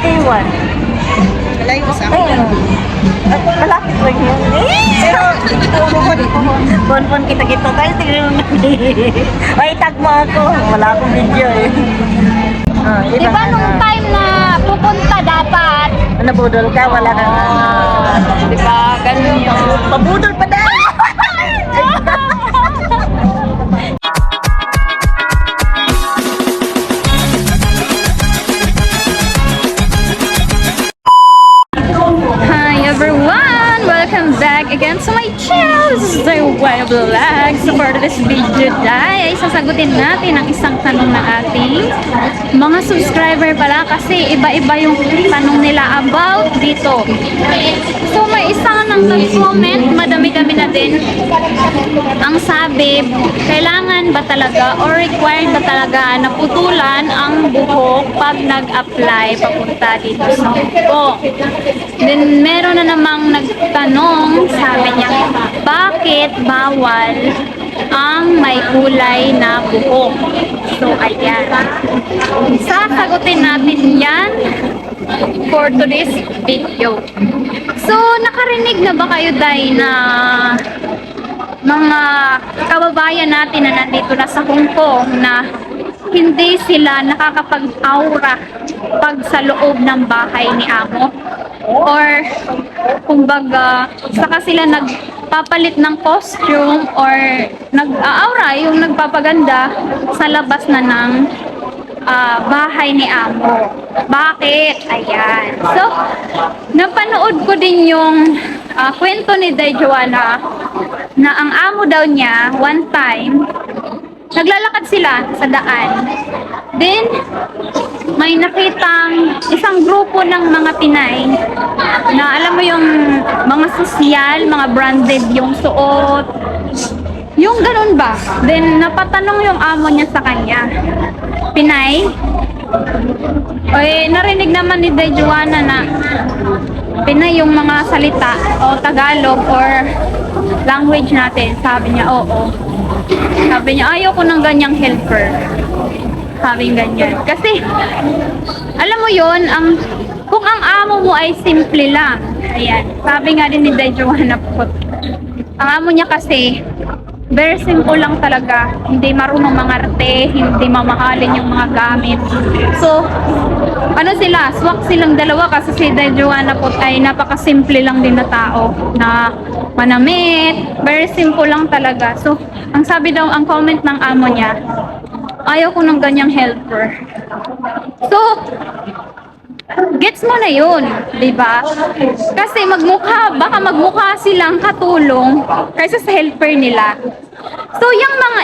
K1. Malayo sa akin. Ayun. Ako malapit lang yun. Pero, Bonbon kita-kita tayo. Tignan mo na. Ay, tag mo ako. Wala akong video eh. Di ba nung time na pupunta dapat? Nabudol ka, wala kang Di ba? Ganun yun. pabudol pa dahil. Hi everyone! Welcome back again to my channel! This is the Wine Vlog. So for this video ay sasagutin natin ang isang tanong na ating mga subscriber pala kasi iba-iba yung tanong nila about dito. So may isang nang nag-comment, madami-dami na din. Ang sabi, kailangan ba talaga or required ba talaga na putulan ang buhok pag nag-apply papunta dito sa Hong. Then meron na namang nagtanong, sabi niya, bakit bawal ang may kulay na buhok? So ayan, sasagutin natin yan for today's video. So nakarinig na ba kayo dahil na mga kababayan natin na nandito na sa Hong Kong na hindi sila nakakapag-aura pag sa loob ng bahay ni amo? Or kumbaga saka sila nagpapalit ng costume or nag-aura, yung nagpapaganda sa labas na ng bahay ni amo. Bakit? Ayan. So, napanood ko din yung kwento ni Day Joanna na ang amo daw niya one time naglalakad sila sa daan. Then, may nakitang isang grupo ng mga Pinay na alam mo yung mga sosyal, mga branded yung suot. Yung ganun ba? Then, napatanong yung amo niya sa kanya. Pinay? Narinig naman ni Day Joanna na Pinay yung mga salita o Tagalog or language natin. Sabi niya, oo. Sabi niya, ayaw ko ng ganyang helper. Sabi ganyan. Kasi, alam mo yon kung ang amo mo ay simple lang. Ayan. Sabi nga din ni Day Joanna po. Ang amo niya kasi, very simple lang talaga. Hindi marunong mangarte, hindi mamahalin yung mga gamit. So, ano sila? Swak silang dalawa kasi si Day Joanna po ay napakasimple lang din na tao na manamit. Very simple lang talaga. So, ang sabi daw, ang comment ng amo niya, ayaw ko ng ganyang helper. So, gets mo na yun, di ba? Kasi baka magmukha silang katulong kaysa sa helper nila. So, yung mga,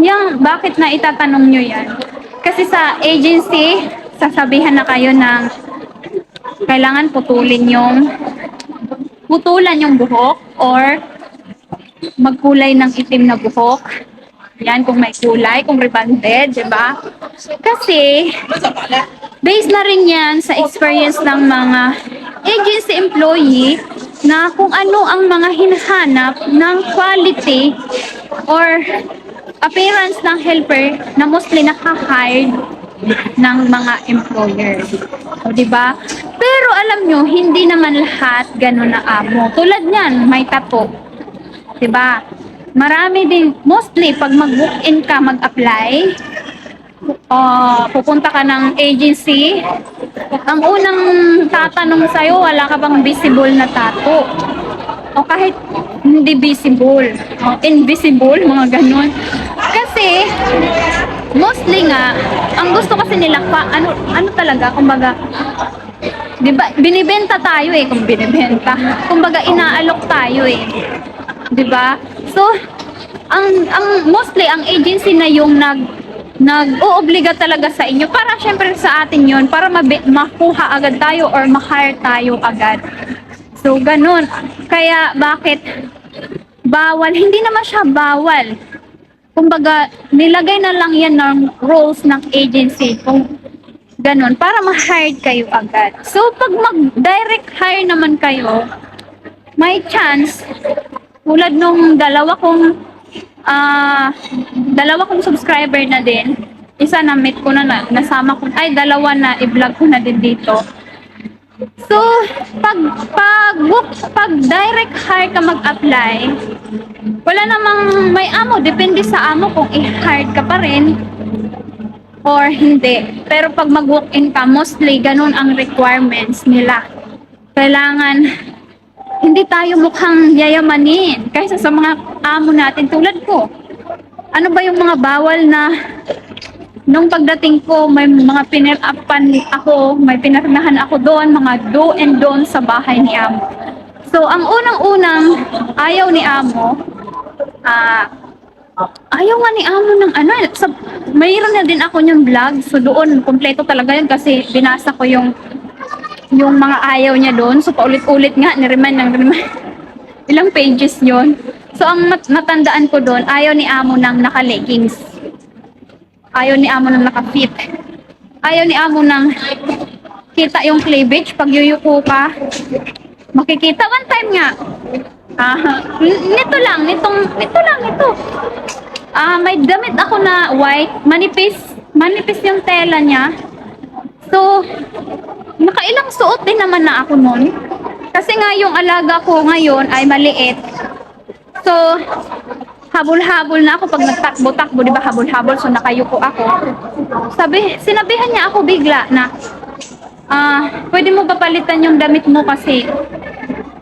yung bakit na itatanong nyo yan? Kasi sa agency, sasabihan na kayo ng kailangan putulan yung buhok or magkulay ng itim na buhok. Yan, kung may kulay, kung rebonded, di ba? Kasi, based na rin yan sa experience ng mga agency employee na kung ano ang mga hinahanap ng quality or appearance ng helper na mostly naka-hired ng mga employer. O, diba? Pero alam nyo, hindi naman lahat ganun na amo. Tulad niyan, may tattoo. Diba? Marami din, mostly pag mag-book-in ka, mag-apply, pupunta ka ng agency, ang unang tatanong sa'yo, wala ka bang visible na tattoo? O kahit hindi visible, invisible, mga ganun. Kasi, mostly nga, ang gusto kasi nila, ano talaga, kumbaga, diba, binibenta tayo kung binibenta. Kumbaga, inaalok tayo diba? So, mostly, ang agency na yung nag-oobliga talaga sa inyo para syempre sa atin yun, para makuha agad tayo or ma-hire tayo agad. So, ganun. Kaya, bakit bawal? Hindi naman siya bawal. Kumbaga, nilagay na lang yan ng roles ng agency. Kung ganun, para ma-hire kayo agad. So, pag mag-direct hire naman kayo, may chance, tulad nung dalawa kong subscriber na din, isa na meet ko na, nasama ko, ay dalawa na i-vlog ko na din dito. So, pag direct hire ka mag-apply, wala namang may amo, depende sa amo kung i-hire ka pa rin or hindi. Pero pag mag-walk-in ka, mostly ganun ang requirements nila. Kailangan hindi tayo mukhang yayamanin kaysa sa mga amo natin tulad ko. Ano ba yung mga bawal na nung pagdating ko, may mga pinirapan ako, may pinirmahan ako doon, mga do and don't sa bahay ni amo. So, ang unang-unang ayaw ni amo, ayaw nga ni amo ng ano, mayroon na din ako yung vlog, so doon, kompleto talaga yun kasi binasa ko yung mga ayaw niya doon, so paulit-ulit nga, niremind. Ilang pages yun. So, ang natandaan ko doon, ayaw ni amo ng naka-leggings. Ayaw ni amo ng naka-fit. Ayaw ni amo ng kita yung cleavage pag yuyuko ka. Makikita one time nga. Nito lang. May damit ako na white, manipis yung tela niya. So, nakailang suot din naman na ako nun. Kasi nga yung alaga ko ngayon ay maliit. So, habol-habol na ako pag nagtakbo-takbo, di ba habol-habol, so nakayuko ako. Sinabihan niya ako bigla na, pwede mo papalitan yung damit mo kasi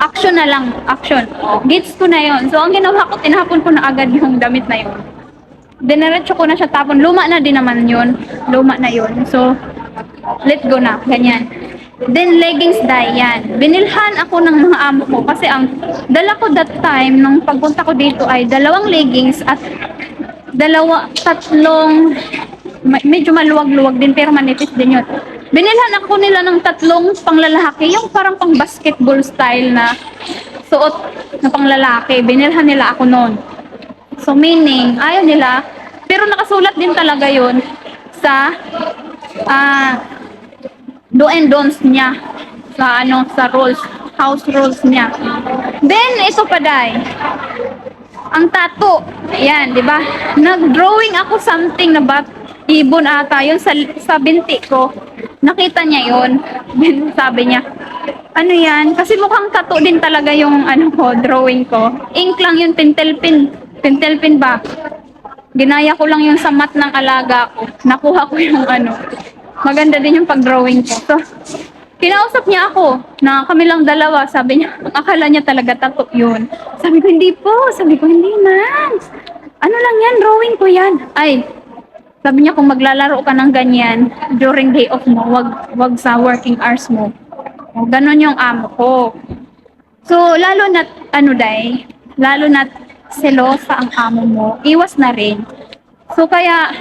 action na lang, action. Gets ko na yon. So, ang ginawa ko, tinapon ko na agad yung damit na yun. Dineretso ko na siya tapon. Luma na din naman yun. Luma na yun. So, let go na. Ganyan. Then, leggings dye, yan. Binilhan ako ng mga amo ko kasi ang dala ko that time, nung pagpunta ko dito ay 2 leggings at tatlong, medyo maluwag-luwag din pero manipis din yun. Binilhan ako nila ng 3 panglalaki, yung parang pang basketball style na suot na panglalaki. Binilhan nila ako noon. So, meaning, ayaw nila, pero nakasulat din talaga yun sa, do and don'ts niya sa rules, house rules niya. Then ito pa day, ang tattoo, ayan, di ba? Nag-drawing ako something na ibon ata yun sa binti ko. Nakita niya yun. Then sabi niya, ano yan? Kasi mukhang tattoo din talaga yung drawing ko. Ink lang yun, pentel pin ba? Ginaya ko lang yung sa mat ng alaga ko. Nakuha ko yung maganda din yung pag-drawing ko. So, kinausap niya ako na kami lang dalawa. Sabi niya, akala niya talaga tattoo yun. Sabi ko, hindi po. Sabi ko, hindi man. Ano lang yan, drawing ko yan. Ay, sabi niya, kung maglalaro ka ng ganyan during day off mo, wag sa working hours mo. O, ganon yung amo ko. So, lalo na selosa ang amo mo, iwas na rin. So, kaya,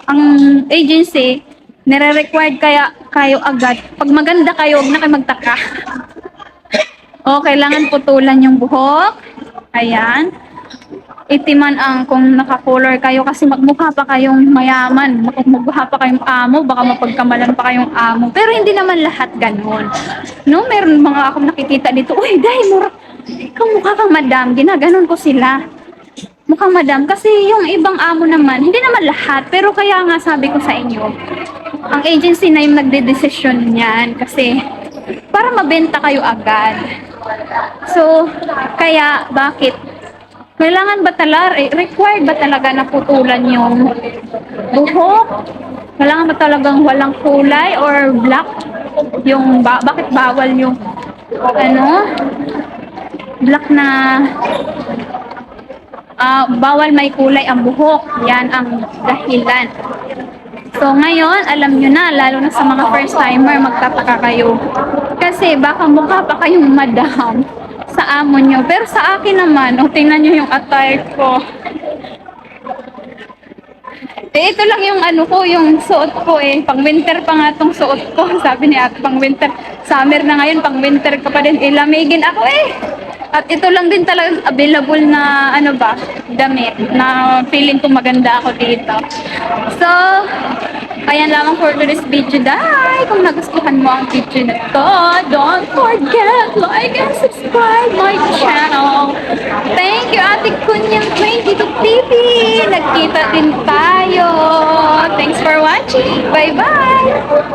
ang agency, nire-required kayo agad. Pag maganda kayo, huwag na kayo magtaka. O, kailangan putulan yung buhok. Ayan. Itiman ang kung naka-color kayo kasi magmukha pa kayong mayaman. Magmukha pa kayong amo, baka mapagkamalan pa kayong amo. Pero hindi naman lahat ganun. No, meron mga akong nakikita dito, uy, dahil mura, ikaw mukha kang madam. Ginaganon ko sila. Mukhang madam. Kasi yung ibang amo naman, hindi naman lahat. Pero kaya nga sabi ko sa inyo, ang agency na yung nagde-desisyon niyan kasi para mabenta kayo agad. So, kaya bakit? Kailangan ba required ba talaga na putulan yung buhok? Kailangan ba talagang walang kulay or black? Yung bakit bawal yung black na bawal may kulay ang buhok. Yan ang dahilan. So, ngayon, alam nyo na, lalo na sa mga first-timer, magtataka kayo. Kasi, baka mukha pa kayong madam sa amo nyo. Pero sa akin naman, tingnan nyo yung attire ko. Ito lang yung yung suot ko Pang winter pa nga tong suot ko. Sabi ni ate, pang winter. Summer na ngayon, pang winter ka pa din. Ilamigin ako At ito lang din talaga available na damit na feeling ko maganda ako dito. So, ayan lamang for today's video, day. Kung nagustuhan mo ang video na to, don't forget, like and subscribe my channel. Thank you, Ate Kunyang 22 TV. Nagkita din tayo. Thanks for watching. Bye-bye.